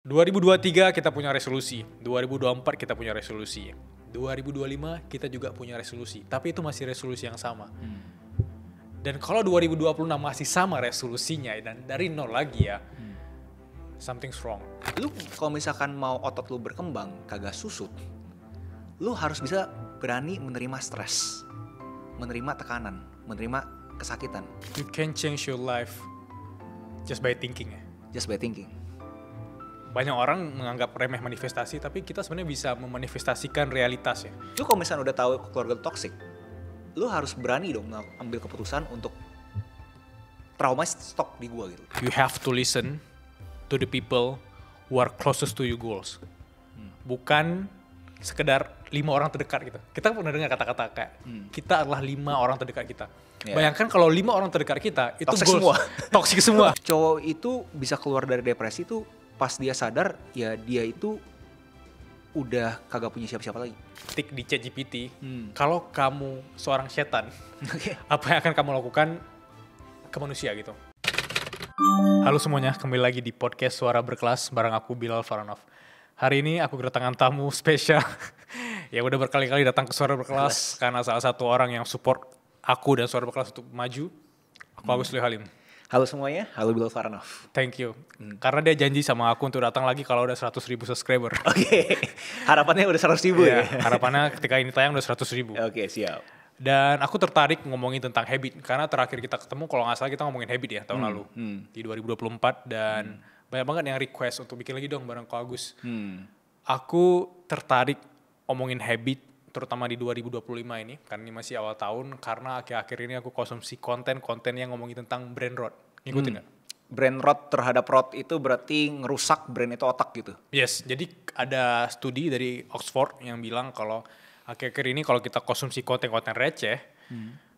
2023 kita punya resolusi, 2024 kita punya resolusi, 2025 kita juga punya resolusi, tapi itu masih resolusi yang sama. Dan kalau 2026 masih sama resolusinya dan dari nol lagi ya, something's wrong. Lu kalau misalkan mau otot lu berkembang kagak susut, lu harus bisa berani menerima stres, menerima tekanan, menerima kesakitan. You can change your life just by thinking ya. Just by thinking. Banyak orang menganggap remeh manifestasi, tapi kita sebenarnya bisa memanifestasikan realitas ya. Lu kalau misalnya udah tahu keluarga lu toxic, lu harus berani dong ambil keputusan untuk trauma stop di gua gitu. You have to listen to the people who are closest to your goals. Bukan sekedar 5 orang terdekat gitu. Kita pernah dengar kata-kata kayak kita adalah 5 orang terdekat kita. Yeah. Bayangkan kalau 5 orang terdekat kita itu Toxic goals semua. Toxic semua. Cowok itu bisa keluar dari depresi tuh pas dia sadar ya dia itu udah kagak punya siapa-siapa lagi. Tik di ChatGPT, kalau kamu seorang setan, apa yang akan kamu lakukan ke manusia gitu. Halo semuanya, kembali lagi di podcast Suara Berkelas bareng aku Bilal Faranov. Hari ini aku kedatangan tamu spesial yang udah berkali-kali datang ke Suara Berkelas karena salah satu orang yang support aku dan Suara Berkelas untuk maju. Aku Agus Lee Halim. Halo semuanya, halo Bilal Faranov. Thank you. Karena dia janji sama aku untuk datang lagi kalau udah 100.000 subscriber. Oke, harapannya udah 100.000 ya? Harapannya ketika ini tayang udah 100.000. Oke, siap. Dan aku tertarik ngomongin tentang habit. Karena terakhir kita ketemu, kalau nggak salah kita ngomongin habit ya tahun lalu. Di 2024 dan banyak banget yang request untuk bikin lagi dong bareng Ko Agus. Aku tertarik ngomongin habit terutama di 2025 ini, karena ini masih awal tahun, karena akhir-akhir ini aku konsumsi konten yang ngomongin tentang brain rot. Ngikutin nggak? Brain rot terhadap rot itu berarti ngerusak brain itu otak gitu? Yes, jadi ada studi dari Oxford yang bilang kalau akhir-akhir ini kalau kita konsumsi konten-konten receh,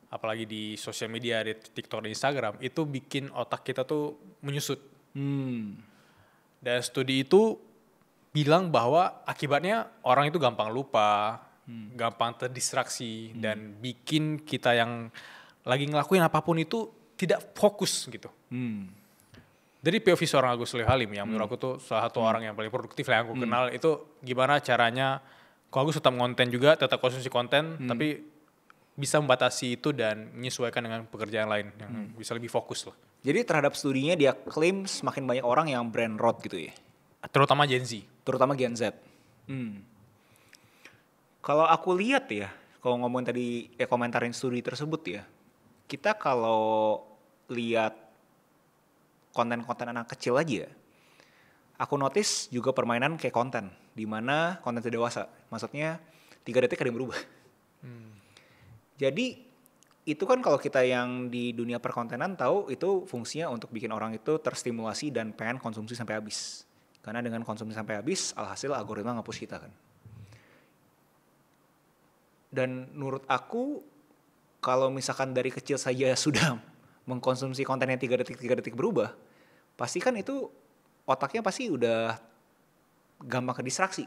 apalagi di sosial media, di TikTok dan Instagram, itu bikin otak kita tuh menyusut. Dan studi itu bilang bahwa akibatnya orang itu gampang lupa, gampang terdistraksi, dan bikin kita yang lagi ngelakuin apapun itu tidak fokus gitu. Dari POV seorang Agus Lee Halim yang menurut aku tuh salah satu orang yang paling produktif lah yang aku kenal, itu gimana caranya Ko Agus tetap konten juga, tetap konsumsi konten, tapi bisa membatasi itu dan menyesuaikan dengan pekerjaan lain yang bisa lebih fokus lah. Jadi terhadap studinya dia klaim semakin banyak orang yang brain rot gitu ya? Terutama Gen Z. Terutama Gen Z. Kalau aku lihat ya, kalau ngomongin tadi komentarin studi tersebut ya, kita kalau lihat konten-konten anak kecil aja, aku notice juga permainan kayak konten, di mana konten dewasa, maksudnya 3 detik ada yang berubah. Jadi itu kan kalau kita yang di dunia perkontenan tahu itu fungsinya untuk bikin orang itu terstimulasi dan pengen konsumsi sampai habis. Karena dengan konsumsi sampai habis, alhasil algoritma nge-push kita kan. Dan menurut aku, kalau misalkan dari kecil saja sudah mengkonsumsi konten yang 3 detik berubah, pasti kan itu otaknya pasti udah gampang ke distraksi.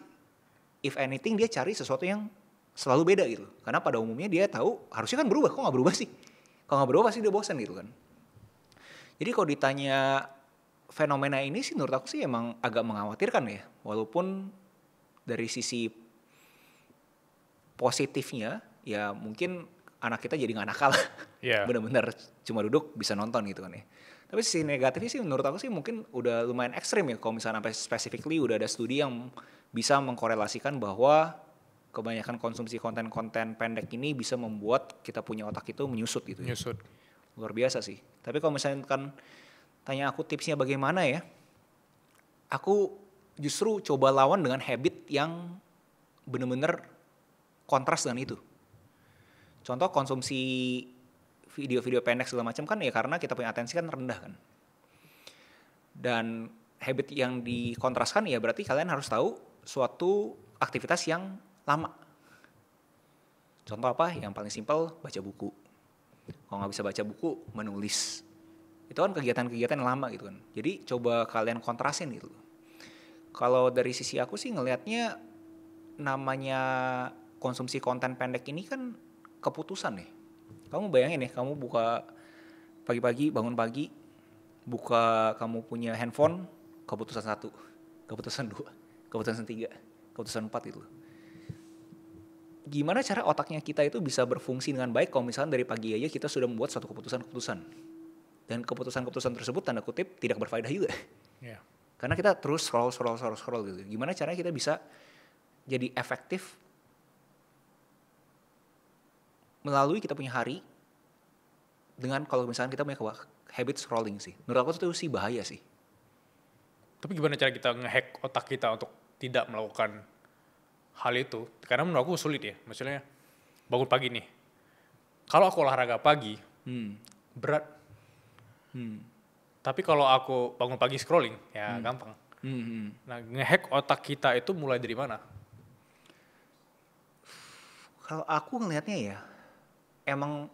If anything dia cari sesuatu yang selalu beda gitu. Karena pada umumnya dia tahu harusnya kan berubah, kok gak berubah sih? Kalau gak berubah pasti dia bosan gitu kan. Jadi kalau ditanya fenomena ini sih menurut aku sih emang agak mengkhawatirkan ya. Walaupun dari sisi positifnya ya mungkin anak kita jadi gak nakal. Yeah. Bener-bener cuma duduk bisa nonton gitu kan ya. Tapi sisi negatifnya sih menurut aku sih mungkin udah lumayan ekstrim ya. Kalau misalnya sampai specifically udah ada studi yang bisa mengkorelasikan bahwa kebanyakan konsumsi konten-konten pendek ini bisa membuat kita punya otak itu menyusut gitu ya. Menyusut. Luar biasa sih. Tapi kalau misalnya kan tanya aku tipsnya bagaimana ya, aku justru coba lawan dengan habit yang bener-bener kontras dengan itu. Contoh konsumsi video-video pendek segala macam kan ya karena kita punya atensi kan rendah kan. Dan habit yang dikontraskan ya berarti kalian harus tahu suatu aktivitas yang lama. Contoh apa? Yang paling simpel baca buku. Kalau nggak bisa baca buku, menulis. Itu kan kegiatan-kegiatan yang lama gitu kan. Jadi coba kalian kontrasin gitu. Kalau dari sisi aku sih ngelihatnya namanya konsumsi konten pendek ini kan keputusan nih. Kamu bayangin ya, kamu buka pagi-pagi, bangun pagi, kamu punya handphone, keputusan satu. keputusan 2, keputusan 3, keputusan 4 gitu. Gimana cara otaknya kita itu bisa berfungsi dengan baik kalau misalnya dari pagi aja kita sudah membuat suatu keputusan-keputusan. Dan keputusan-keputusan tersebut tanda kutip tidak berfaedah juga. Yeah. Karena kita terus scroll gitu. Gimana caranya kita bisa jadi efektif melalui kita punya hari dengan kalau misalnya kita punya habit scrolling sih. Menurut aku itu sih bahaya sih. Tapi gimana cara kita ngehack otak kita untuk tidak melakukan hal itu? Karena menurut aku sulit ya. Maksudnya bangun pagi nih. Kalau aku olahraga pagi, berat. Tapi kalau aku bangun pagi scrolling, ya gampang. Nah, ngehack otak kita itu mulai dari mana? Kalau aku ngelihatnya ya, emang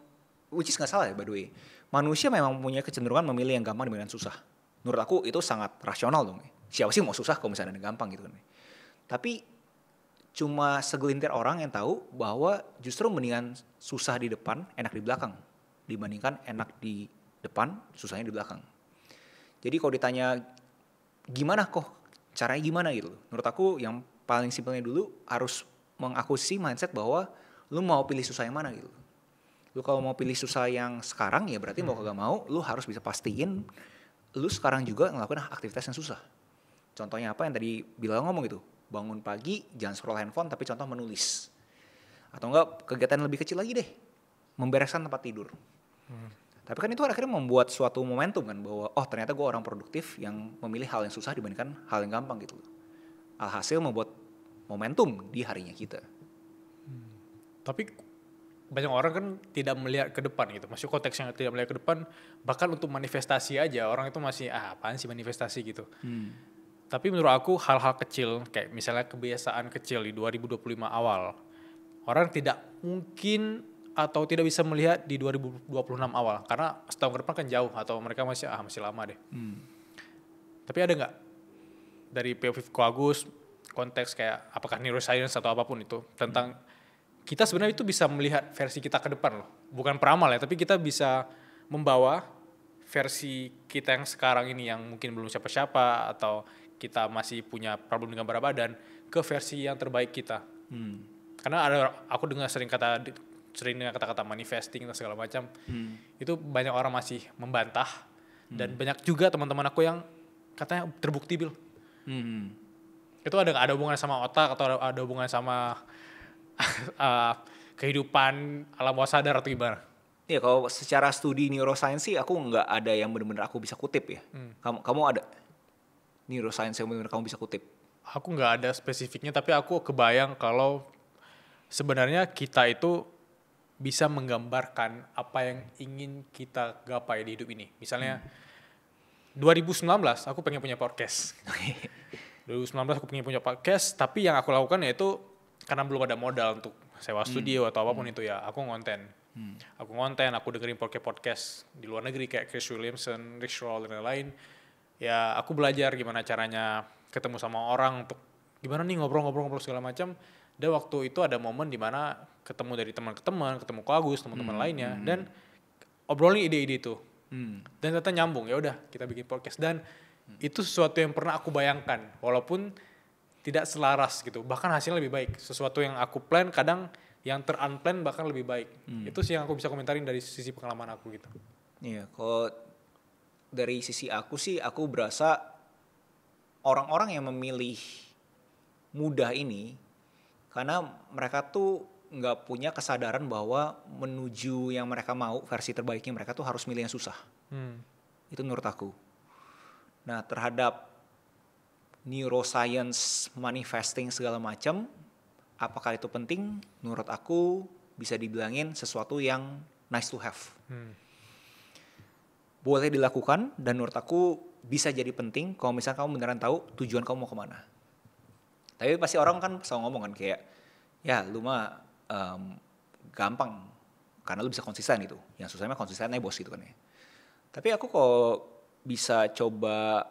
which is nggak salah ya by the way. Manusia memang punya kecenderungan memilih yang gampang dibanding susah. Menurut aku itu sangat rasional dong. Siapa sih mau susah kalau misalnya ada gampang gitu kan. Tapi cuma segelintir orang yang tahu bahwa justru mendingan susah di depan, enak di belakang. Dibandingkan enak di depan, susahnya di belakang. Jadi kalau ditanya gimana kok, caranya gimana gitu. Menurut aku yang paling simpelnya dulu harus mengakuisisi mindset bahwa lu mau pilih susah yang mana gitu. Lu kalau mau pilih susah yang sekarang ya berarti mau kagak mau lu harus bisa pastiin lu sekarang juga ngelakuin aktivitas yang susah. Contohnya apa yang tadi Bilal ngomong gitu. Bangun pagi jangan scroll handphone tapi contoh menulis. Atau enggak kegiatan lebih kecil lagi deh. Membereskan tempat tidur. Tapi kan itu akhirnya membuat suatu momentum kan bahwa oh ternyata gue orang produktif yang memilih hal yang susah dibandingkan hal yang gampang gitu. Alhasil membuat momentum di harinya kita. Tapi banyak orang kan tidak melihat ke depan gitu. Masih konteksnya tidak melihat ke depan, bahkan untuk manifestasi aja orang itu masih apaan sih manifestasi gitu. Tapi menurut aku hal-hal kecil kayak misalnya kebiasaan kecil di 2025 awal, orang tidak mungkin atau tidak bisa melihat di 2026 awal karena setahun ke depan kan jauh atau mereka masih lama deh. Tapi ada nggak dari POV Ko Agus konteks kayak apakah neuroscience atau apapun itu tentang kita sebenarnya itu bisa melihat versi kita ke depan loh. Bukan peramal ya, tapi kita bisa membawa versi kita yang sekarang ini yang mungkin belum siapa-siapa atau kita masih punya problem dengan berat badan ke versi yang terbaik kita. Karena aku dengar sering dengan kata-kata manifesting dan segala macam. Itu banyak orang masih membantah dan banyak juga teman-teman aku yang katanya terbukti Bil. Itu ada hubungan sama otak atau ada hubungan sama kehidupan alam bawah sadar atau gimana? Iya kalau secara studi neuroscience sih aku nggak ada yang benar-benar aku bisa kutip ya. Kamu ada neuroscience yang benar-benar kamu bisa kutip? Aku nggak ada spesifiknya tapi aku kebayang kalau sebenarnya kita itu bisa menggambarkan apa yang ingin kita gapai di hidup ini. Misalnya 2019 aku pengen punya podcast. 2019 aku pengen punya podcast tapi yang aku lakukan yaitu karena belum ada modal untuk sewa studio atau apapun itu ya aku ngonten. Aku dengerin podcast di luar negeri kayak Chris Williamson, Rich Roll dan lain-lain. Ya aku belajar gimana caranya ketemu sama orang untuk gimana nih ngobrol-ngobrol segala macam. Dan waktu itu ada momen di mana ketemu dari teman ke teman, ketemu Ko Agus, teman-teman lainnya dan obrolin ide-ide itu. Dan ternyata nyambung, ya udah kita bikin podcast dan itu sesuatu yang pernah aku bayangkan walaupun tidak selaras gitu. Bahkan hasilnya lebih baik. Sesuatu yang aku plan kadang yang ter-unplan bahkan lebih baik. Itu sih yang aku bisa komentarin dari sisi pengalaman aku gitu. Iya, kalau dari sisi aku sih aku berasa orang-orang yang memilih mudah ini karena mereka tuh nggak punya kesadaran bahwa menuju yang mereka mau versi terbaiknya mereka tuh harus milih yang susah. Itu menurut aku. Nah terhadap neuroscience manifesting segala macam, apakah itu penting? Menurut aku bisa dibilangin sesuatu yang nice to have. Boleh dilakukan dan menurut aku bisa jadi penting kalau misalnya kamu beneran tahu tujuan kamu mau kemana. Tapi pasti orang kan selalu ngomong kan kayak, ya lu mah gampang karena lu bisa konsisten gitu. Yang susahnya konsistennya bos gitu kan ya. Tapi aku kalau bisa coba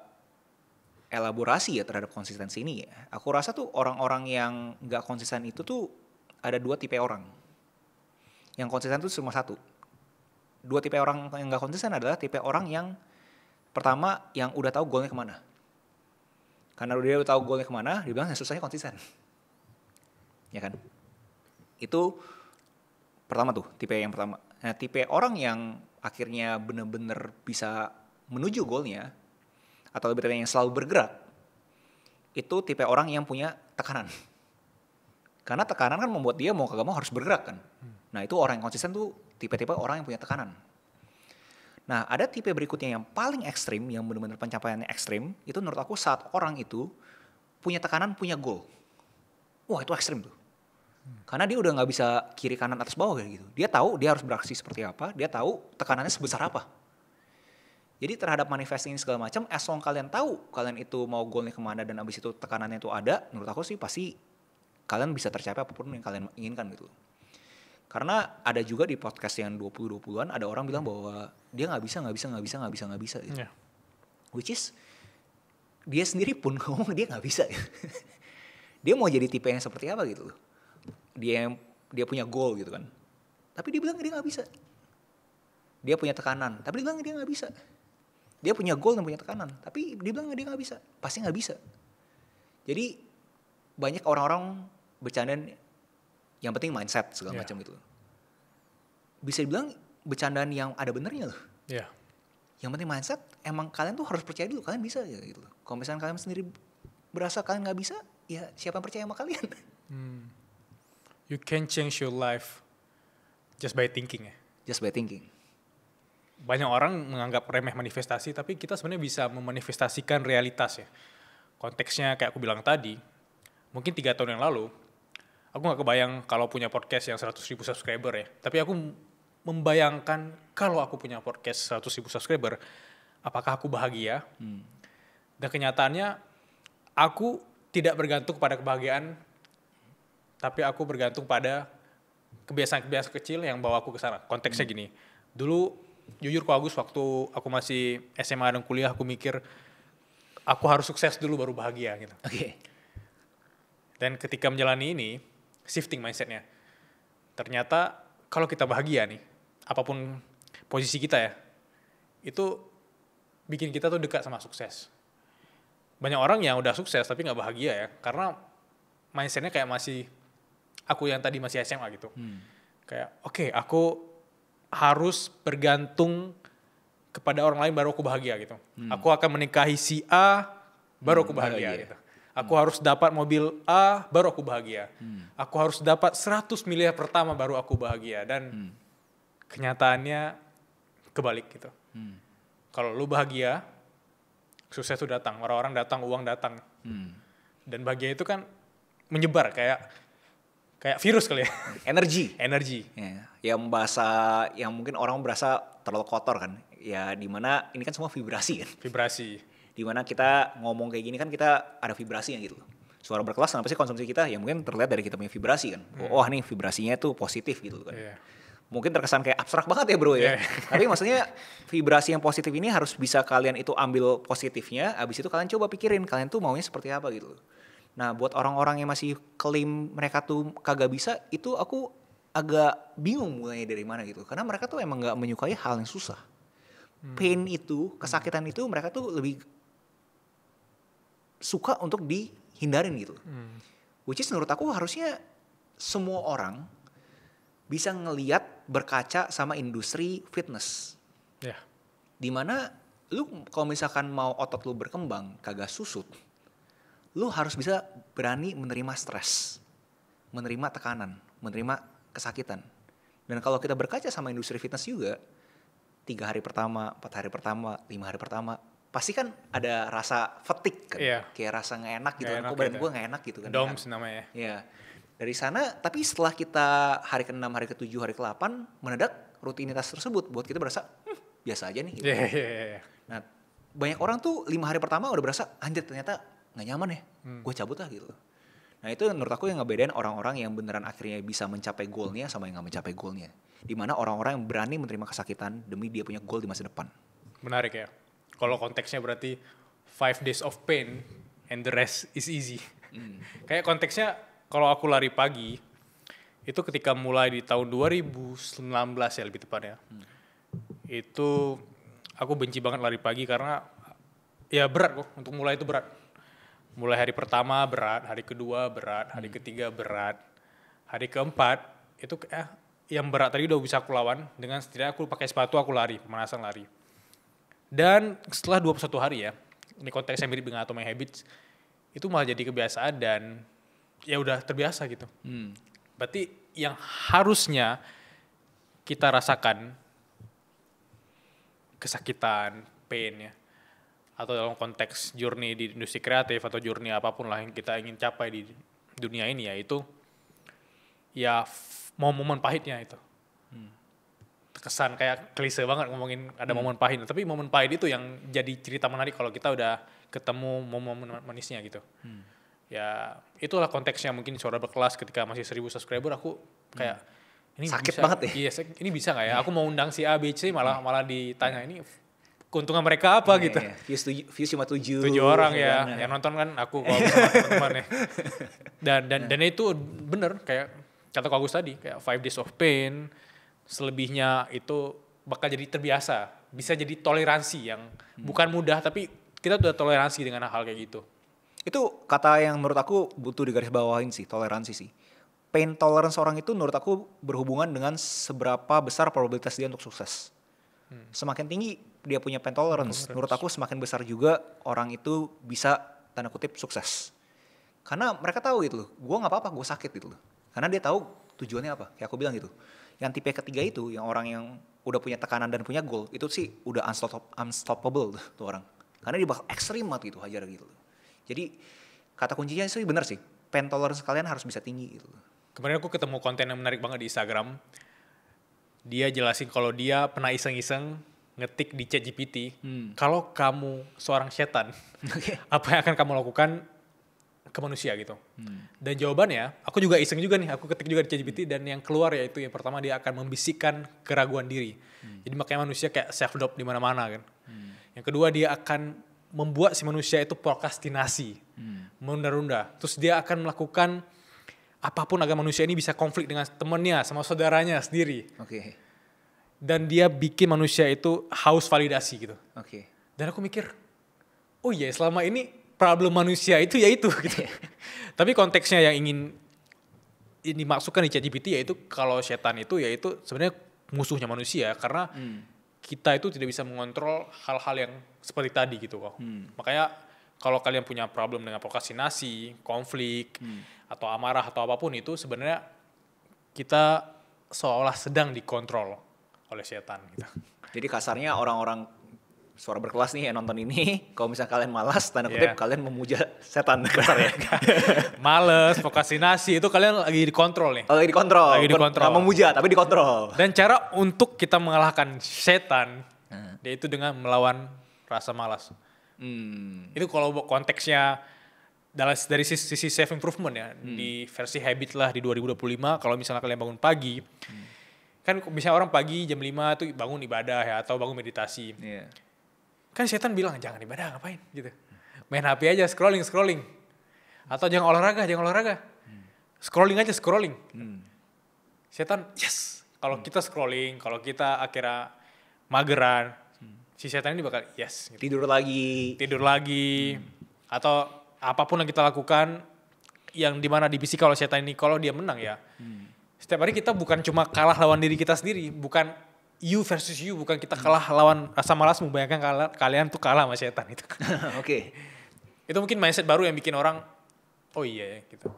elaborasi ya terhadap konsistensi ini ya. Aku rasa tuh orang-orang yang nggak konsisten itu tuh ada dua tipe orang. Yang konsisten tuh cuma satu. Dua tipe orang yang nggak konsisten adalah tipe orang yang pertama yang udah tahu goalnya kemana. Karena dia udah tahu goalnya kemana, dia bilang susahnya konsisten. Ya kan? Itu pertama tuh, tipe yang pertama. Nah, tipe orang yang akhirnya benar-benar bisa menuju goalnya, atau lebih tepatnya yang selalu bergerak, itu tipe orang yang punya tekanan. Karena tekanan kan membuat dia mau kagak mau harus bergerak kan. Nah itu orang yang konsisten tuh tipe-tipe orang yang punya tekanan. Nah ada tipe berikutnya yang paling ekstrim, yang benar-benar pencapaiannya ekstrim, itu menurut aku saat orang itu punya tekanan, punya goal. Wah itu ekstrim tuh. Karena dia udah gak bisa kiri kanan atas bawah kayak gitu. Dia tahu dia harus beraksi seperti apa, dia tahu tekanannya sebesar apa. Jadi terhadap manifesting ini segala macam, as long kalian tahu kalian itu mau goalnya kemana dan abis itu tekanannya itu ada, menurut aku sih pasti kalian bisa tercapai apapun yang kalian inginkan gitu. Karena ada juga di podcast yang 20-20an ada orang bilang bahwa dia nggak bisa gitu. Yeah. Which is dia sendiri pun ngomong dia nggak bisa. Dia mau jadi tipe yang seperti apa gitu. Dia punya goal gitu kan. Tapi dia bilang dia nggak bisa. Dia punya tekanan, tapi dia bilang dia nggak bisa. Dia punya goal dan punya tekanan, tapi dia bilang dia nggak bisa. Pasti nggak bisa. Jadi banyak orang-orang bercandaan yang penting mindset segala macam gitu. Bisa dibilang bercandaan yang ada benernya loh. Yeah. Yang penting mindset, emang kalian tuh harus percaya dulu kalian bisa ya gitu. Kalau misalnya kalian sendiri berasa kalian nggak bisa, ya siapa yang percaya sama kalian? You can change your life just by thinking ya. Just by thinking. Banyak orang menganggap remeh manifestasi, tapi kita sebenarnya bisa memanifestasikan realitas ya. Konteksnya kayak aku bilang tadi, mungkin 3 tahun yang lalu, aku gak kebayang kalau punya podcast yang 100.000 subscriber ya. Tapi aku membayangkan kalau aku punya podcast 100.000 subscriber, apakah aku bahagia? Dan kenyataannya, aku tidak bergantung pada kebahagiaan, tapi aku bergantung pada kebiasaan-kebiasaan kecil yang bawa aku ke sana. Konteksnya gini, dulu jujur kok Agus, waktu aku masih SMA dan kuliah, aku mikir aku harus sukses dulu baru bahagia gitu. Oke. Dan ketika menjalani ini, shifting mindsetnya. Ternyata kalau kita bahagia nih, apapun posisi kita ya, itu bikin kita tuh dekat sama sukses. Banyak orang yang udah sukses tapi gak bahagia ya, karena mindsetnya kayak masih, aku yang tadi masih SMA gitu. Kayak oke, aku harus bergantung kepada orang lain baru aku bahagia gitu. Aku akan menikahi si A, baru aku bahagia gitu. Aku harus dapat mobil A, baru aku bahagia. Aku harus dapat 100 miliar pertama, baru aku bahagia. Dan kenyataannya kebalik gitu. Kalau lu bahagia, sukses itu datang. Orang-orang datang, uang datang. Dan bahagia itu kan menyebar kayak virus kali ya. Energi. Ya, yang mungkin orang berasa terlalu kotor kan. Ya dimana ini kan semua vibrasi kan. Dimana kita ngomong kayak gini kan kita ada vibrasinya gitu. Suara berkelas kenapa sih konsumsi kita? Ya mungkin terlihat dari kita punya vibrasi kan. Wah nih vibrasinya tuh positif gitu kan. Mungkin terkesan kayak abstrak banget ya bro ya. Tapi maksudnya vibrasi yang positif ini harus bisa kalian itu ambil positifnya. Abis itu kalian coba pikirin kalian tuh maunya seperti apa gitu. Nah buat orang-orang yang masih klaim mereka tuh kagak bisa, itu aku agak bingung mulainya dari mana gitu. Karena mereka tuh emang gak menyukai hal yang susah. Pain itu, kesakitan itu mereka tuh lebih suka untuk dihindarin gitu. Which is menurut aku harusnya semua orang bisa ngelihat, berkaca sama industri fitness. Dimana lu kalau misalkan mau otot lu berkembang kagak susut, lu harus bisa berani menerima stres, menerima tekanan, menerima kesakitan. Dan kalau kita berkaca sama industri fitness juga, 3 hari pertama, 4 hari pertama, 5 hari pertama, pasti kan ada rasa fatigue kan, kayak rasa gak enak gitu, kok badan gue gak enak gitu kan. DOMS namanya. Ya, dari sana, tapi setelah kita hari ke-6, hari ke-7, hari ke-8, mendadak rutinitas tersebut buat kita berasa, biasa aja nih gitu. Nah, banyak orang tuh 5 hari pertama udah berasa, anjir ternyata gak nyaman ya, gue cabut lah gitu. Nah itu menurut aku yang ngebedain orang-orang yang beneran akhirnya bisa mencapai goalnya sama yang gak mencapai goalnya. Dimana orang-orang yang berani menerima kesakitan demi dia punya goal di masa depan. Menarik ya. Kalau konteksnya berarti 5 days of pain and the rest is easy. Kayak konteksnya kalau aku lari pagi, itu ketika mulai di tahun 2019 ya lebih tepatnya. Itu aku benci banget lari pagi karena ya berat kok, untuk mulai itu berat. Mulai hari pertama berat, hari kedua berat, hari ketiga berat, hari keempat itu yang berat tadi udah bisa aku lawan dengan setidaknya aku pakai sepatu, aku lari, pemanasan lari. Dan setelah 21 hari ya, ini konteksnya mirip dengan Atomic Habits, itu malah jadi kebiasaan dan ya udah terbiasa gitu. Berarti yang harusnya kita rasakan kesakitan, pain ya, atau dalam konteks journey di industri kreatif atau journey apapun lah yang kita ingin capai di dunia ini ya itu ya momen pahitnya itu. Kesan kayak klise banget ngomongin ada momen pahit, tapi momen pahit itu yang jadi cerita menarik kalau kita udah ketemu momen manisnya gitu. Ya itulah konteksnya mungkin Suara Berkelas ketika masih 1000 subscriber aku kayak ini sakit bisa, banget ya. Iya, ini bisa nggak ya? Aku mau undang si A, B, C malah ditanya ini keuntungan mereka apa gitu. Views cuma 7 orang ya. Yang nonton kan aku kalau sama teman-teman ya. Dan itu bener kayak kata Ko Agus tadi kayak 5 days of pain. Selebihnya itu bakal jadi terbiasa, bisa jadi toleransi yang bukan mudah tapi kita udah toleransi dengan hal kayak gitu. Itu kata yang menurut aku butuh digarisbawahin sih, toleransi sih. Pain tolerance orang itu menurut aku berhubungan dengan seberapa besar probabilitas dia untuk sukses. Semakin tinggi dia punya pain tolerance, menurut aku semakin besar juga orang itu bisa tanda kutip sukses. Karena mereka tahu gitu loh, gue gak apa-apa, gue sakit gitu loh. Karena dia tahu tujuannya apa, kayak aku bilang gitu. Yang tipe ketiga itu, yang orang yang udah punya tekanan dan punya goal, itu sih udah unstoppable tuh orang. Karena dia bakal ekstrim banget gitu, hajar gitu. Jadi kata kuncinya sih benar sih, pain tolerance kalian harus bisa tinggi gitu. Kemarin aku ketemu konten yang menarik banget di Instagram. Dia jelasin kalau dia pernah iseng-iseng ngetik di ChatGPT, kalau kamu seorang setan, apa yang akan kamu lakukan ke manusia gitu. Dan jawabannya, aku juga iseng juga nih, aku ketik juga di ChatGPT dan yang keluar yaitu yang pertama dia akan membisikkan keraguan diri. Jadi makanya manusia kayak self doubt di mana-mana kan. Yang kedua dia akan membuat si manusia itu prokrastinasi, menunda-nunda. Terus dia akan melakukan apapun agar manusia ini bisa konflik dengan temannya, sama saudaranya sendiri. Dan dia bikin manusia itu haus validasi gitu. Dan aku mikir, oh iya selama ini problem manusia itu ya itu gitu. Tapi konteksnya yang ingin dimaksudkan di ChatGPT yaitu kalau setan itu yaitu sebenarnya musuhnya manusia karena kita itu tidak bisa mengontrol hal-hal yang seperti tadi gitu kok. Makanya kalau kalian punya problem dengan prokrastinasi, konflik atau amarah atau apapun itu sebenarnya kita seolah sedang dikontrol oleh setan gitu. Jadi kasarnya orang-orang Suara Berkelas nih yang nonton ini, kalau misalnya kalian malas, tanda kutip kalian memuja setan kasar ya. Males, prokrastinasi itu kalian lagi dikontrol nih. Lagi dikontrol. Nggak memuja, tapi dikontrol. Dan cara untuk kita mengalahkan setan, yaitu dengan melawan rasa malas. Itu kalau konteksnya dari sisi self improvement ya, di versi habit lah di 2025, kalau misalnya kalian bangun pagi, kan misalnya orang pagi jam 5 tuh bangun ibadah ya, atau bangun meditasi. Kan setan bilang jangan ibadah ngapain gitu, main HP aja scrolling atau jangan olahraga scrolling aja setan yes kalau kita scrolling, kalau kita akhirnya mageran si setan ini bakal yes gitu. tidur lagi atau apapun yang kita lakukan yang dimana dibisik kalau setan ini kalau dia menang ya setiap hari kita bukan cuma kalah lawan diri kita sendiri, bukan you versus you, bukan kita kalah lawan rasa malasmu, bayangkan kalian tuh kalah sama setan itu. Itu mungkin mindset baru yang bikin orang, oh iya ya gitu.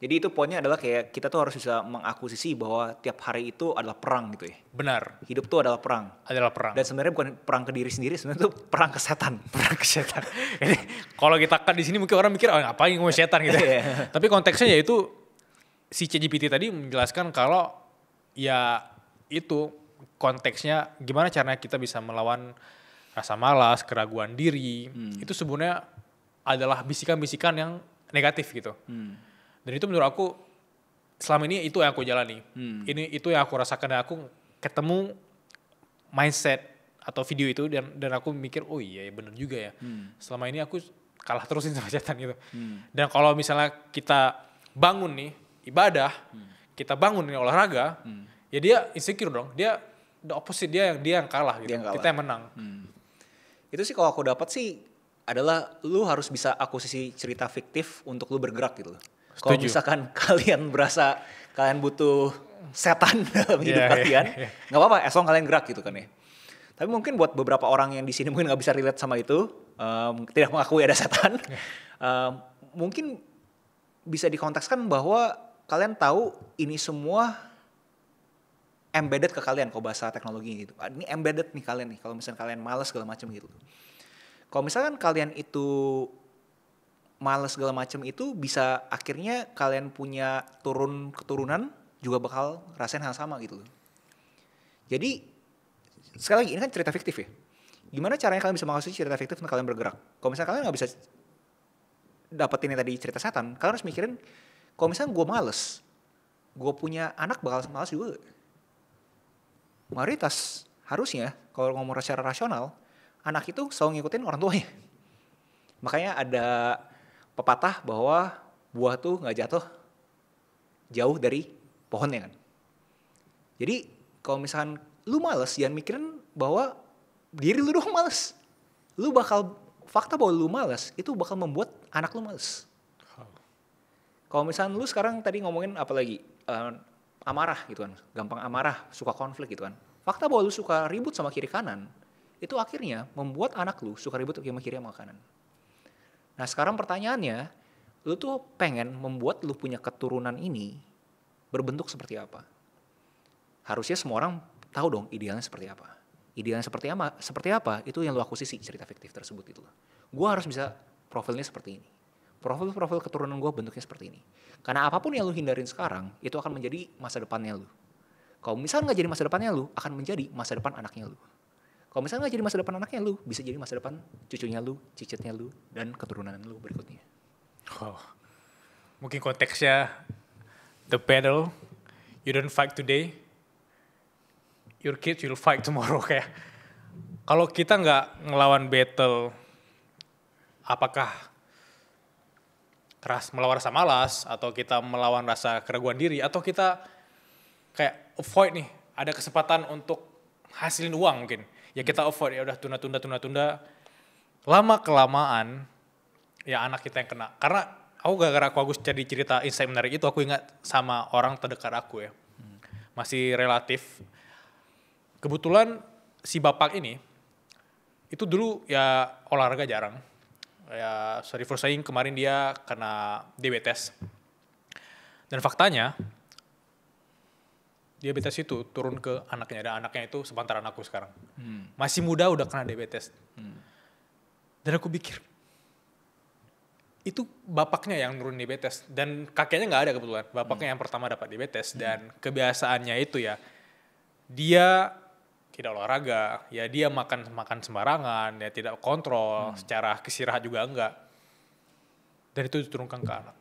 Jadi itu poinnya adalah kayak kita tuh harus bisa mengakuisisi bahwa tiap hari itu adalah perang gitu ya. Benar. Hidup tuh adalah perang. Dan sebenarnya bukan perang ke diri sendiri, sebenarnya itu perang ke setan. Ini kalau kita kan di sini mungkin orang mikir, oh ngapain ngomong setan gitu. Tapi konteksnya yaitu si ChatGPT tadi menjelaskan kalau ya itu konteksnya gimana caranya kita bisa melawan rasa malas, keraguan diri. Itu sebenarnya adalah bisikan-bisikan yang negatif gitu. Dan itu menurut aku selama ini itu yang aku jalani. Itu yang aku rasakan dan aku ketemu mindset atau video itu dan aku mikir oh iya benar juga ya. Selama ini aku kalah terusin sama setan gitu. Dan kalau misalnya kita bangun nih ibadah, kita bangun nih olahraga, ya dia insecure dong. Dia the opposite, dia yang kalah gitu. Kita yang menang. Itu sih kalau aku dapat sih adalah lu harus bisa akuisisi cerita fiktif untuk lu bergerak gitu. Kalau Setuju. misalkan kalian berasa kalian butuh setan dalam hidup Iya, kalian, iya. nggak apa-apa, as long kalian gerak gitu kan ya. Tapi mungkin buat beberapa orang yang di sini mungkin nggak bisa relate sama itu, tidak mengakui ada setan, mungkin bisa dikontekskan bahwa kalian tahu ini semua embedded ke kalian kalau bahasa teknologi gitu. Ini embedded nih kalian nih, kalau misalnya kalian malas segala macam gitu. Kalau misalkan kalian itu malas segala macam itu bisa akhirnya kalian punya keturunan juga bakal rasain hal sama gitu loh. Jadi sekali lagi ini kan cerita fiktif ya. Gimana caranya kalian bisa mengakuisisi cerita fiktif untuk kalian bergerak? Kalau misalnya kalian nggak bisa dapetin tadi cerita setan, kalian harus mikirin kalau misalnya gue males, gue punya anak bakal males juga. Mayoritas harusnya kalau ngomong secara rasional, anak itu selalu ngikutin orang tuanya. Makanya ada pepatah bahwa buah tuh nggak jatuh jauh dari pohonnya kan. Jadi kalau misalkan lu males, jangan mikirin bahwa diri lu doang males. Fakta bahwa lu males itu bakal membuat anak lu males. Kalau misalkan lu sekarang tadi ngomongin apa lagi, amarah gitu kan, gampang amarah, suka konflik gitu kan. Fakta bahwa lu suka ribut sama kiri kanan, itu akhirnya membuat anak lu suka ribut sama kiri sama kanan. Nah sekarang pertanyaannya, lu tuh pengen membuat lu punya keturunan ini berbentuk seperti apa? Harusnya semua orang tahu dong idealnya seperti apa. Idealnya seperti apa, itu yang lu akuisisi cerita fiktif tersebut itu. Gue harus bisa profilnya seperti ini. Profil keturunan gue bentuknya seperti ini. Karena apapun yang lu hindarin sekarang, itu akan menjadi masa depannya lu. Kalau misalnya nggak jadi masa depannya lu, akan menjadi masa depan anaknya lu. Kalau misalnya nggak jadi masa depan anaknya lu, bisa jadi masa depan cucunya lu, cicitnya lu, dan keturunan lu berikutnya. Oh. Mungkin konteksnya the battle you don't fight today, your kids will fight tomorrow kayak. Kalau kita nggak ngelawan battle, apakah melawan rasa malas atau kita melawan rasa keraguan diri atau kita kayak avoid nih ada kesempatan untuk hasilin uang mungkin ya kita avoid ya udah tunda lama kelamaan ya anak kita yang kena karena aku gara-gara aku jadi cerita insight menarik itu aku ingat sama orang terdekat aku ya masih relatif kebetulan si bapak ini itu dulu ya olahraga jarang ya sorry for saying kemarin dia kena diabetes dan faktanya diabetes itu turun ke anaknya dan anaknya itu sepantaran aku sekarang masih muda udah kena diabetes dan aku pikir itu bapaknya yang turun diabetes dan kakeknya nggak ada kebetulan bapaknya yang pertama dapat diabetes dan kebiasaannya itu ya dia tidak olahraga, ya dia makan sembarangan, ya tidak kontrol, secara istirahat juga enggak. Dan itu diturunkan ke anak.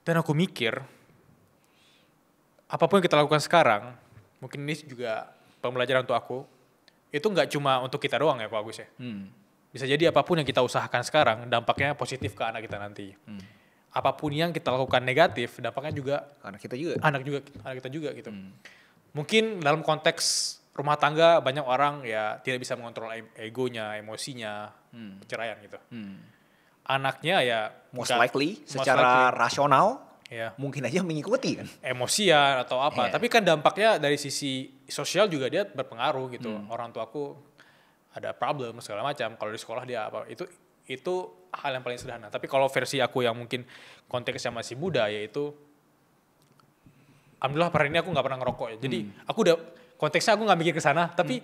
Dan aku mikir, apapun yang kita lakukan sekarang, mungkin ini juga pembelajaran untuk aku, itu enggak cuma untuk kita doang ya Pak Agus ya. Bisa jadi apapun yang kita usahakan sekarang, dampaknya positif ke anak kita nanti. Apapun yang kita lakukan negatif, dampaknya juga Anak kita juga. Anak kita juga gitu. Mungkin dalam konteks rumah tangga banyak orang ya tidak bisa mengontrol egonya, emosinya, perceraian gitu. Anaknya ya Most likely secara rasional ya, mungkin aja mengikuti kan. emosian atau apa. Tapi kan dampaknya dari sisi sosial juga dia berpengaruh gitu. Orang tuaku ada problem segala macam. Kalau di sekolah dia apa itu hal yang paling sederhana. Tapi kalau versi aku yang mungkin konteksnya masih muda yaitu alhamdulillah hari ini aku nggak pernah ngerokok ya. Jadi aku udah konteksnya aku nggak mikir ke sana, tapi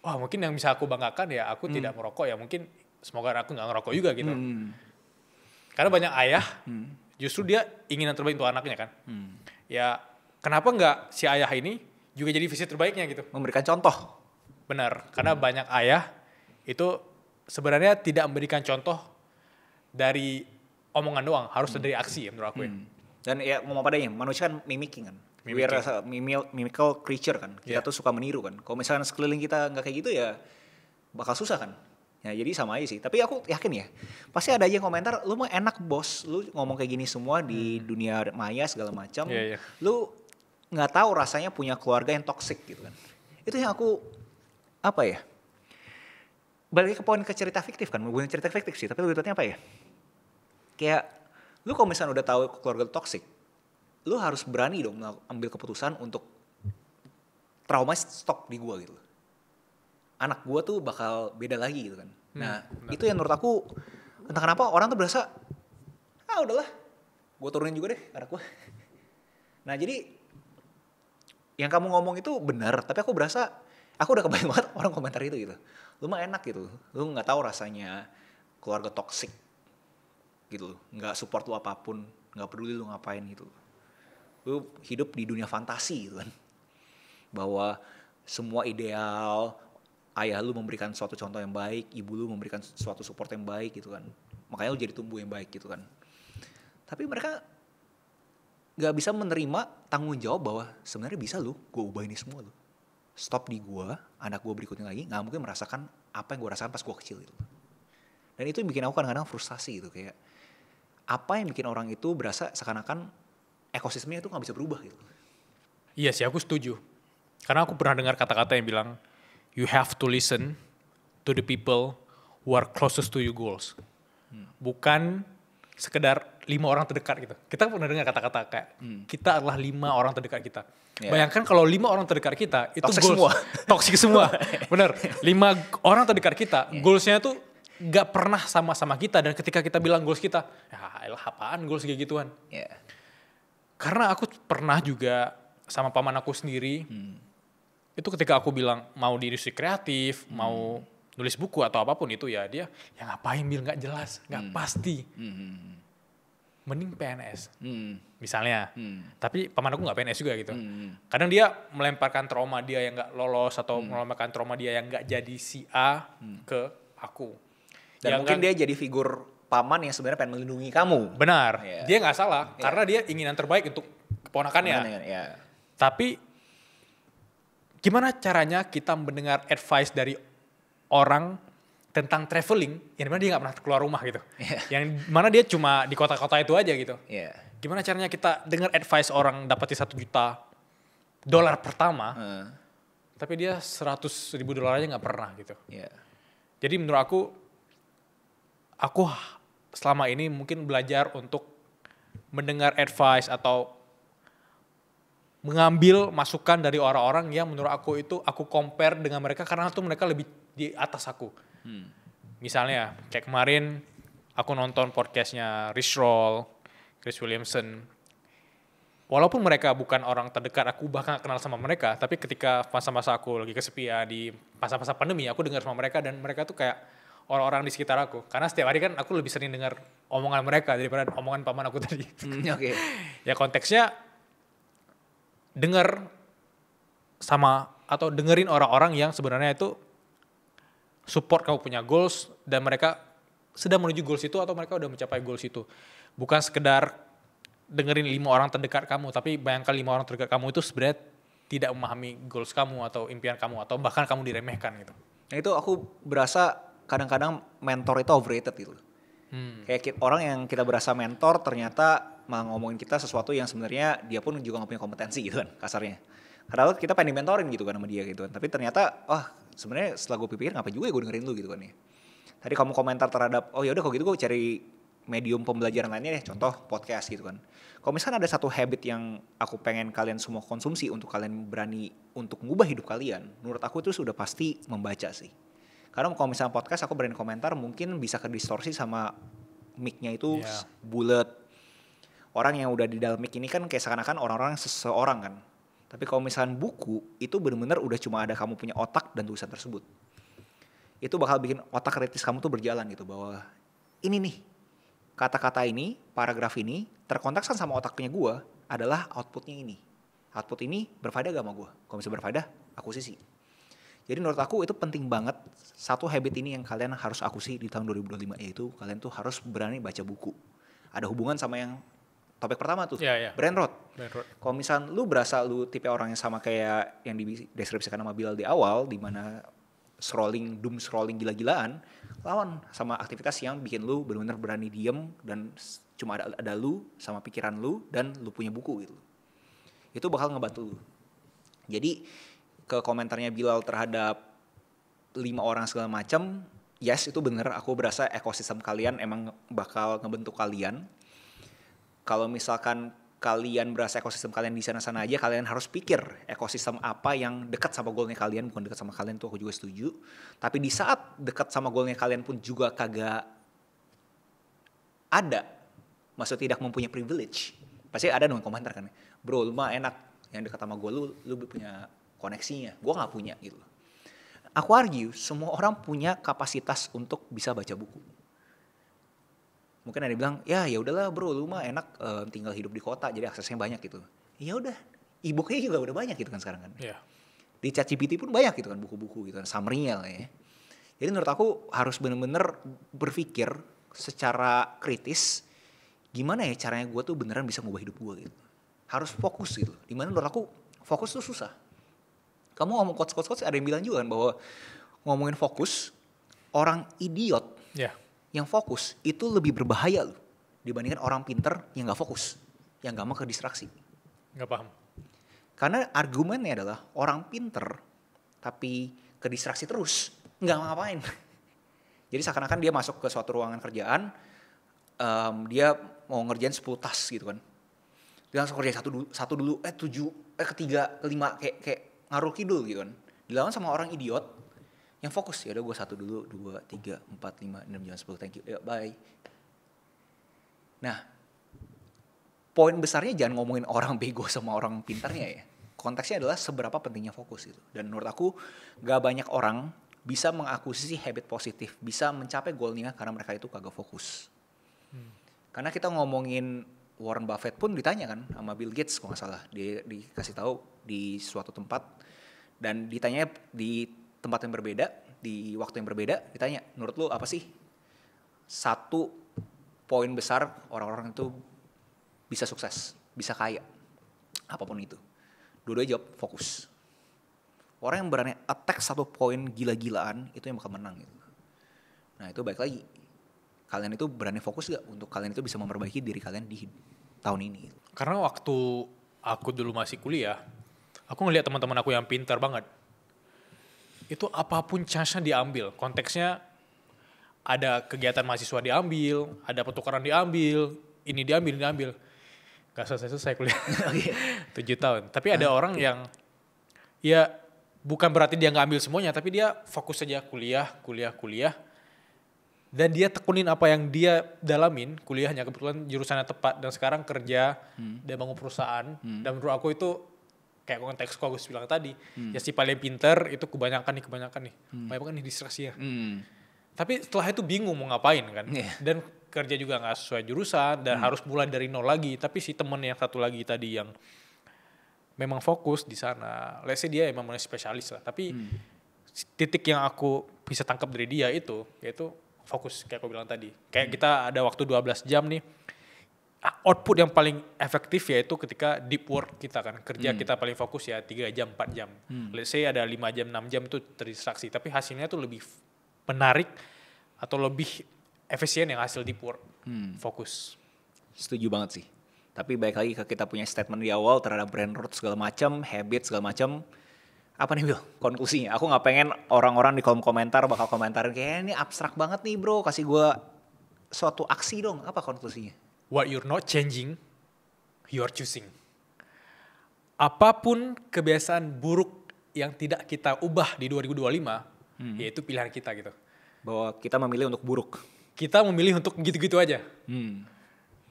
wah mungkin yang bisa aku banggakan ya aku tidak merokok ya mungkin semoga aku nggak ngerokok juga gitu. Karena banyak ayah justru dia ingin yang terbaik untuk anaknya kan. Ya kenapa nggak si ayah ini juga jadi visi terbaiknya gitu. Memberikan contoh. Benar, karena banyak ayah itu sebenarnya tidak memberikan contoh dari omongan doang, harus dari aksi ya menurut aku ya. Dan ya ngomong padanya, manusia kan mimicking kan. We are a mimical creature kan. Kita tuh suka meniru kan. Kalau misalnya sekeliling kita nggak kayak gitu ya bakal susah kan. Ya jadi sama aja sih. Tapi aku yakin ya, pasti ada aja yang komentar, lu mah enak bos, lu ngomong kayak gini semua di dunia maya segala macam. Lu nggak tahu rasanya punya keluarga yang toxic gitu kan. Itu yang aku balik ke poin ke cerita fiktif kan, bukan cerita fiktif sih, tapi lebih tepatnya apa ya? Kayak lu kalau misalnya udah tahu keluarga lu toxic, lu harus berani dong ambil keputusan untuk trauma stop di gua gitu. Anak gua tuh bakal beda lagi gitu kan. Nah, itu yang menurut aku entah kenapa orang tuh berasa udahlah, gua turunin juga deh anak gua. Nah, jadi yang kamu ngomong itu benar, tapi aku berasa aku udah kebayang banget orang komentar itu gitu. Lu mah enak gitu, lu nggak tahu rasanya keluarga toksik gitu, nggak support lu apapun, nggak peduli lu ngapain gitu. Lu hidup di dunia fantasi gitu kan, bahwa semua ideal, ayah lu memberikan suatu contoh yang baik, ibu lu memberikan suatu support yang baik gitu kan, makanya lu jadi tumbuh yang baik gitu kan. Tapi mereka nggak bisa menerima tanggung jawab bahwa sebenarnya bisa lu, gue ubah ini semua lu. Stop di gue, anak gue berikutnya lagi nggak mungkin merasakan apa yang gue rasakan pas gue kecil itu. Dan itu yang bikin aku kadang-kadang frustasi gitu, kayak apa yang bikin orang itu berasa seakan-akan ekosistemnya itu nggak bisa berubah gitu. Iya sih, aku setuju. Karena aku pernah dengar kata-kata yang bilang, you have to listen to the people who are closest to your goals. Bukan sekedar 5 orang terdekat gitu. Kita pernah dengar kata-kata kayak, kita adalah 5 orang terdekat kita. Yeah. Bayangkan kalau 5 orang terdekat kita, itu toxic goals. Semua. Toxic semua. Bener. 5 orang terdekat kita, goalsnya tuh gak pernah sama-sama kita. Dan ketika kita bilang goals kita, ya elah apaan goals kayak gituan. Yeah. Karena aku pernah juga sama paman aku sendiri, itu ketika aku bilang mau di industri kreatif, mau nulis buku atau apapun itu ya dia, ya ngapain Bil, gak jelas, gak pasti. Mending PNS, misalnya. Tapi paman aku gak PNS juga gitu. Kadang dia melemparkan trauma dia yang gak lolos atau melemparkan trauma dia yang gak jadi si A ke aku. Dan yang mungkin dia jadi figur paman yang sebenarnya pengen melindungi kamu. Benar, Yeah. dia gak salah, karena dia ingin yang terbaik untuk keponakannya. Yeah. Tapi gimana caranya kita mendengar advice dari orang tentang traveling yang dimana dia gak pernah keluar rumah gitu. Yeah. Yang mana dia cuma di kota-kota itu aja gitu. Yeah. Gimana caranya kita dengar advice orang dapetin $1 juta pertama, tapi dia $100,000 aja gak pernah gitu. Yeah. Jadi menurut aku selama ini mungkin belajar untuk mendengar advice atau mengambil masukan dari orang-orang yang menurut aku itu aku compare dengan mereka karena tuh mereka lebih di atas aku. Misalnya kayak kemarin aku nonton podcastnya Rich Roll, Chris Williamson. Walaupun mereka bukan orang terdekat, aku bahkan gak kenal sama mereka, tapi ketika masa-masa aku lagi kesepian di masa-masa pandemi, aku dengar sama mereka dan mereka tuh kayak orang-orang di sekitar aku. Karena setiap hari kan aku lebih sering dengar omongan mereka daripada omongan paman aku tadi. Oke. Ya konteksnya dengar sama atau dengerin orang-orang yang sebenarnya itu support kamu punya goals dan mereka sedang menuju goals itu atau mereka udah mencapai goals itu. Bukan sekedar dengerin 5 orang terdekat kamu, tapi bayangkan 5 orang terdekat kamu itu sebenarnya tidak memahami goals kamu atau impian kamu atau bahkan kamu diremehkan gitu. Nah itu aku berasa kadang-kadang mentor itu overrated gitu. Kayak orang yang kita berasa mentor ternyata malah ngomongin kita sesuatu yang sebenarnya dia pun juga gak punya kompetensi gitu kan kasarnya. Karena kita pengen mentorin gitu kan sama dia gitu kan. Tapi ternyata sebenarnya setelah gue pikir ngapain juga ya gue dengerin lu gitu kan ya. Tadi kamu komentar terhadap ya udah kalau gitu gue cari medium pembelajaran lainnya deh, contoh podcast gitu kan. Kalau misalnya ada satu habit yang aku pengen kalian semua konsumsi untuk kalian berani untuk mengubah hidup kalian, menurut aku itu sudah pasti membaca sih. Karena kalau misalnya podcast aku berani komentar mungkin bisa kedistorsi sama mic-nya itu bulat. Orang yang udah di dalam mic ini kan kayak seakan-akan orang-orang seseorang kan. Tapi kalau misalnya buku itu benar-benar udah cuma ada kamu punya otak dan tulisan tersebut. Itu bakal bikin otak kritis kamu tuh berjalan gitu bahwa ini nih kata-kata ini, paragraf ini terkontekskan sama otaknya gue adalah outputnya ini. Output ini berfaedah gak sama gue? Kalau bisa berfaedah, akuisisi. Jadi menurut aku itu penting banget. Satu habit ini yang kalian harus akuisisi di tahun 2025 yaitu kalian tuh harus berani baca buku. Ada hubungan sama yang topik pertama tuh, Brain Rot. Kalau misalnya lu berasa lu tipe orang yang sama kayak yang dideskripsikan sama Bilal di awal, di mana doom scrolling gila-gilaan, lawan sama aktivitas yang bikin lu benar-benar berani diem dan cuma ada lu sama pikiran lu dan lu punya buku gitu. Itu bakal ngebantu lu. Jadi ke komentarnya Bilal terhadap 5 orang segala macam, yes itu bener, aku berasa ekosistem kalian emang bakal ngebentuk kalian. Kalau misalkan kalian berasa ekosistem kalian di sana-sana aja, kalian harus pikir ekosistem apa yang dekat sama goalnya kalian, bukan dekat sama kalian, tuh aku juga setuju. Tapi di saat dekat sama goalnya kalian pun juga kagak ada, maksud tidak mempunyai privilege. Pasti ada dong komentar kan, bro lu mah enak, yang dekat sama goal lu punya koneksinya, gue nggak punya gitu. Aku argue semua orang punya kapasitas untuk bisa baca buku. Mungkin ada yang bilang, ya udahlah bro, lu mah enak tinggal hidup di kota, jadi aksesnya banyak gitu. Ya udah, e-booknya juga udah banyak gitu kan sekarang kan. Yeah. Di ChatGPT pun banyak gitu kan buku-buku gitu kan, summary-nya lah ya. Jadi menurut aku harus bener-bener berpikir secara kritis, gimana ya caranya gue tuh beneran bisa ngubah hidup gue gitu. Harus fokus gitu. Dimana menurut aku fokus tuh susah. Kamu ngomong quotes ada yang bilang juga kan bahwa ngomongin fokus, orang idiot yang fokus itu lebih berbahaya loh dibandingkan orang pinter yang gak fokus, yang gampang ke distraksi. Gak paham. Karena argumennya adalah orang pinter tapi ke distraksi terus, gak ngapain. Jadi seakan-akan dia masuk ke suatu ruangan kerjaan, dia mau ngerjain 10 task gitu kan. Dia langsung kerjain satu dulu, 7, ketiga, kelima, kayak ngaruh kidul gitu kan. Dilawan sama orang idiot yang fokus, ya udah gue 1 dulu, 2, 3, 4, 5, 6, 7, 10, thank you, ya bye. Nah, poin besarnya jangan ngomongin orang bego sama orang pintarnya ya. Konteksnya adalah seberapa pentingnya fokus gitu. Dan menurut aku gak banyak orang bisa mengakuisisi habit positif, bisa mencapai goalnya karena mereka itu kagak fokus. Karena kita ngomongin Warren Buffett pun ditanya kan sama Bill Gates kalau nggak salah, dia dikasih tahu di suatu tempat dan ditanya di tempat yang berbeda, di waktu yang berbeda, ditanya, menurut lu apa sih satu poin besar orang-orang itu bisa sukses, bisa kaya, apapun itu. Dua-duanya jawab fokus. Orang yang berani attack satu poin gila-gilaan itu yang bakal menang gitu. Nah itu baik lagi, kalian itu berani fokus gak untuk kalian itu bisa memperbaiki diri kalian di tahun ini? Karena waktu aku dulu masih kuliah, aku ngeliat teman-teman aku yang pintar banget. Itu apapun chance-nya diambil. Konteksnya ada kegiatan mahasiswa diambil, ada pertukaran diambil, ini diambil. Gak selesai kuliah. 7 tahun. Tapi ada orang yang ya bukan berarti dia gak ambil semuanya, tapi dia fokus saja kuliah. Dan dia tekunin apa yang dia dalamin, kuliahnya kebetulan jurusannya tepat, dan sekarang kerja, dia bangun perusahaan, dan menurut aku itu kayak konteksku aku bilang tadi, ya si paling pinter itu kebanyakan nih, banyak nih distraksinya. Tapi setelah itu bingung mau ngapain kan, dan kerja juga gak sesuai jurusan, dan harus mulai dari nol lagi. Tapi si temen yang satu lagi tadi yang memang fokus di sana, let's say dia emang spesialis lah, tapi titik yang aku bisa tangkap dari dia itu, yaitu fokus kayak aku bilang tadi. Kayak kita ada waktu 12 jam nih, output yang paling efektif yaitu ketika deep work kita kan, kerja kita paling fokus ya 3 jam, 4 jam. Let's say ada 5 jam, 6 jam itu terdistraksi, tapi hasilnya tuh lebih menarik atau lebih efisien yang hasil deep work, fokus. Setuju banget sih. Tapi balik lagi ke kita punya statement di awal terhadap brain rot segala macam, habit segala macam. Apa nih Bill? Konklusinya, aku gak pengen orang-orang di kolom komentar bakal komentarin kayak ini abstrak banget nih bro, kasih gue suatu aksi dong. Apa konklusinya? What you're not changing, you're choosing. Apapun kebiasaan buruk yang tidak kita ubah di 2025, yaitu pilihan kita gitu. Bahwa kita memilih untuk buruk. Kita memilih untuk gitu-gitu aja.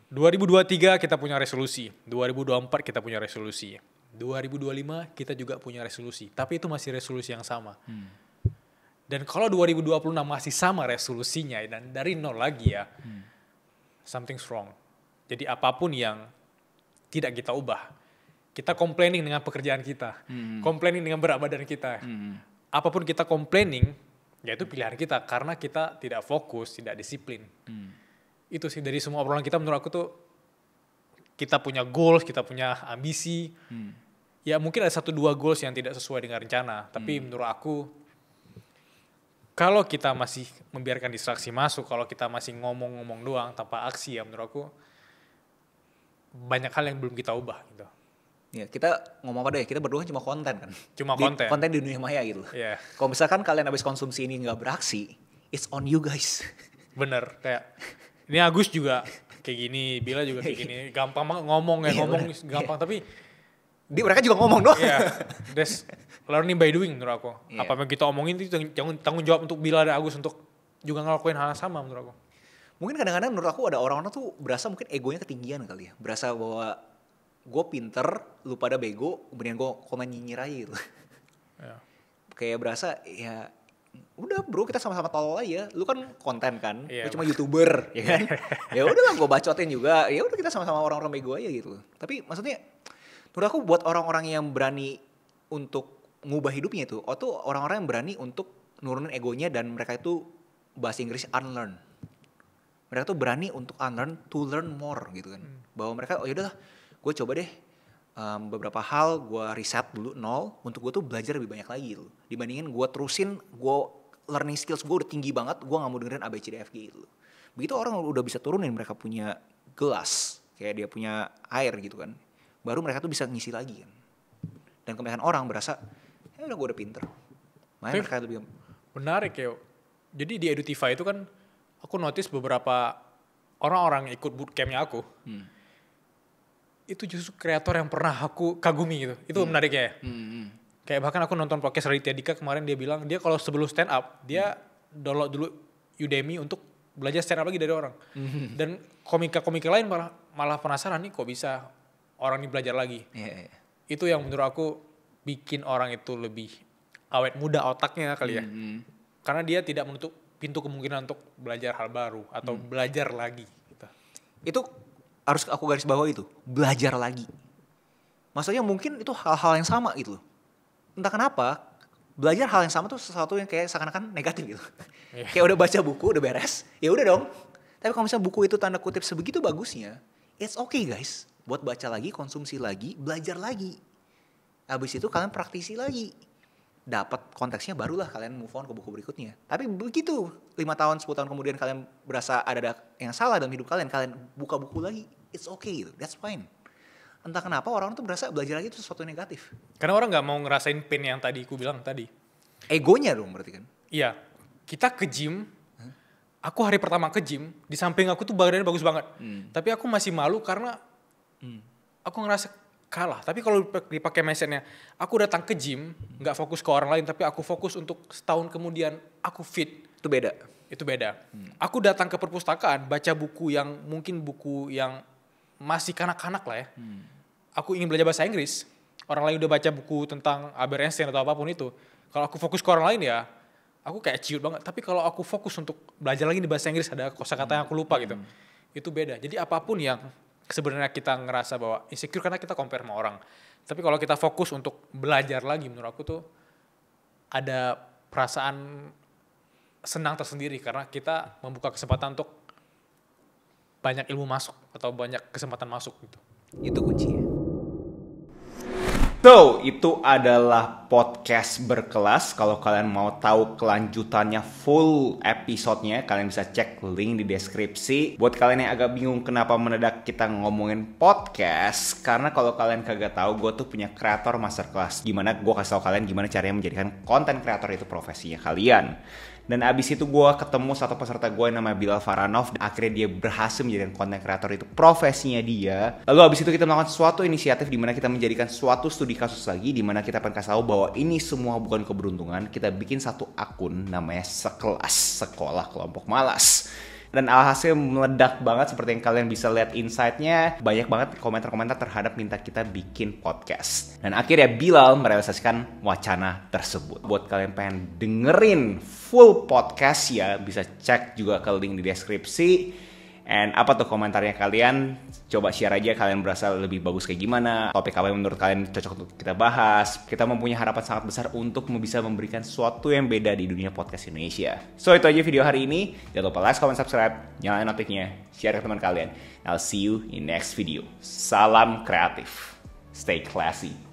2023 kita punya resolusi, 2024 kita punya resolusi, 2025 kita juga punya resolusi, tapi itu masih resolusi yang sama. Dan kalau 2026 masih sama resolusinya dan dari nol lagi ya, something's wrong. Jadi apapun yang tidak kita ubah, kita complaining dengan pekerjaan kita, complaining dengan berat badan kita, apapun kita complaining, ya itu pilihan kita karena kita tidak fokus, tidak disiplin. Itu sih dari semua obrolan kita, menurut aku tuh kita punya goals, kita punya ambisi. Ya mungkin ada 1-2 goals yang tidak sesuai dengan rencana, tapi menurut aku kalau kita masih membiarkan distraksi masuk, kalau kita masih ngomong-ngomong doang tanpa aksi, ya menurut aku banyak hal yang belum kita ubah gitu. Ya, kita ngomong apa deh, kita berdua cuma konten kan. Konten. Konten di dunia maya gitu. Yeah. Kalau misalkan kalian habis konsumsi ini nggak beraksi, it's on you guys. Bener, kayak ini Agus juga kayak gini, Bila juga kayak gini, gampang banget ngomong ya, ngomong gampang, tapi Mereka juga ngomong doang. There's learning by doing menurut aku. Apa yang kita omongin itu tanggung jawab untuk Bila dan Agus untuk juga ngelakuin hal yang sama menurut aku. Mungkin kadang-kadang menurut aku ada orang-orang tuh berasa mungkin egonya ketinggian kali ya. Berasa bahwa gue pinter, lu pada bego, kemudian gue komen nyinyir aja gitu. Kayak berasa ya udah bro, kita sama-sama tolol aja. Lu kan konten kan, lu cuma YouTuber ya kan. Ya udahlah gue bacotin juga. Ya udah kita sama-sama orang-orang bego aja gitu. Tapi maksudnya menurut aku buat orang-orang yang berani untuk ngubah hidupnya itu, tuh orang-orang yang berani untuk nurunin egonya dan mereka itu bahasa Inggris unlearn. Mereka tuh berani untuk unlearn to learn more gitu kan. Bahwa mereka ya udahlah, gue coba deh beberapa hal gue riset dulu nol untuk gue tuh belajar lebih banyak lagi gitu. Dibandingin gue terusin, gue learning skills gue udah tinggi banget, gue gak mau dengerin ABCDFG gitu. Begitu orang udah bisa turunin, mereka punya gelas, kayak dia punya air gitu kan, baru mereka tuh bisa ngisi lagi kan. Dan kebanyakan orang berasa, ya udah gue udah pinter. Makanya mereka lebih menarik ya. Jadi di Edutiva itu kan aku notice beberapa orang-orang ikut bootcampnya aku. Itu justru kreator yang pernah aku kagumi gitu. Itu menarik ya. Kayak bahkan aku nonton podcast Raditya Dika kemarin, dia bilang dia kalau sebelum stand up dia download dulu Udemy untuk belajar stand up lagi dari orang. Dan komika-komika lain malah penasaran nih kok bisa orang ini belajar lagi. Itu yang menurut aku bikin orang itu lebih awet muda otaknya kali ya. Karena dia tidak menutup pintu kemungkinan untuk belajar hal baru atau belajar lagi gitu. Itu harus aku garis bawah itu, belajar lagi. Maksudnya mungkin itu hal-hal yang sama gitu loh. Entah kenapa, belajar hal yang sama tuh sesuatu yang kayak seakan-akan negatif gitu. Kayak udah baca buku, udah beres, ya udah dong. Tapi kalau misalnya buku itu tanda kutip sebegitu bagusnya, it's okay guys. Buat baca lagi, konsumsi lagi, belajar lagi. Habis itu kalian praktisi lagi. Dapat konteksnya barulah kalian move on ke buku berikutnya. Tapi begitu 5 tahun, 10 tahun kemudian kalian berasa ada yang salah dalam hidup kalian buka buku lagi, it's okay gitu, that's fine. Entah kenapa orang tuh berasa belajar lagi itu sesuatu yang negatif. Karena orang gak mau ngerasain pain yang tadi aku bilang tadi. Egonya dong berarti kan? Iya, kita ke gym, aku hari pertama ke gym, di samping aku tuh badannya bagus banget. Tapi aku masih malu karena aku ngerasa kalah. Tapi kalau dipakai mindsetnya, aku datang ke gym, gak fokus ke orang lain, tapi aku fokus untuk setahun kemudian aku fit. Itu beda. Itu beda. Aku datang ke perpustakaan, baca buku yang mungkin buku yang masih kanak-kanak lah ya. Aku ingin belajar bahasa Inggris. Orang lain udah baca buku tentang Albert Einstein atau apapun itu. Kalau aku fokus ke orang lain ya, aku kayak ciut banget. Tapi kalau aku fokus untuk belajar lagi di bahasa Inggris, ada kosakata yang aku lupa gitu. Itu beda. Jadi apapun yang sebenarnya kita ngerasa bahwa insecure karena kita compare sama orang. Tapi kalau kita fokus untuk belajar lagi, menurut aku tuh ada perasaan senang tersendiri karena kita membuka kesempatan untuk banyak ilmu masuk atau banyak kesempatan masuk gitu. Itu kuncinya. So, itu adalah podcast berkelas. Kalau kalian mau tahu kelanjutannya full episodenya, kalian bisa cek link di deskripsi. Buat kalian yang agak bingung kenapa mendadak kita ngomongin podcast, karena kalau kalian kagak tahu, gue tuh punya kreator masterclass. Gimana gue kasih tau kalian gimana caranya menjadikan konten kreator itu profesinya kalian. Dan abis itu gue ketemu satu peserta gue yang namanya Bilal Faranov. Akhirnya dia berhasil menjadikan konten kreator itu profesinya dia. Lalu abis itu kita melakukan suatu inisiatif di mana kita menjadikan suatu studi kasus lagi, di mana kita akan kasih tahu bahwa ini semua bukan keberuntungan. Kita bikin satu akun namanya Sekelas, Sekolah Kelompok Malas. Dan alhasil meledak banget seperti yang kalian bisa lihat insight-nya. Banyak banget komentar-komentar terhadap minta kita bikin podcast. Dan akhirnya Bilal merealisasikan wacana tersebut. Buat kalian pengen dengerin full podcast ya, bisa cek juga ke link di deskripsi. And apa tuh komentarnya kalian? Coba share aja kalian berasa lebih bagus kayak gimana. Topik apa yang menurut kalian cocok untuk kita bahas. Kita mempunyai harapan sangat besar untuk bisa memberikan sesuatu yang beda di dunia podcast Indonesia. So itu aja video hari ini. Jangan lupa like, comment, subscribe, nyalain notifnya, share ke teman kalian. I'll see you in next video. Salam kreatif. Stay classy.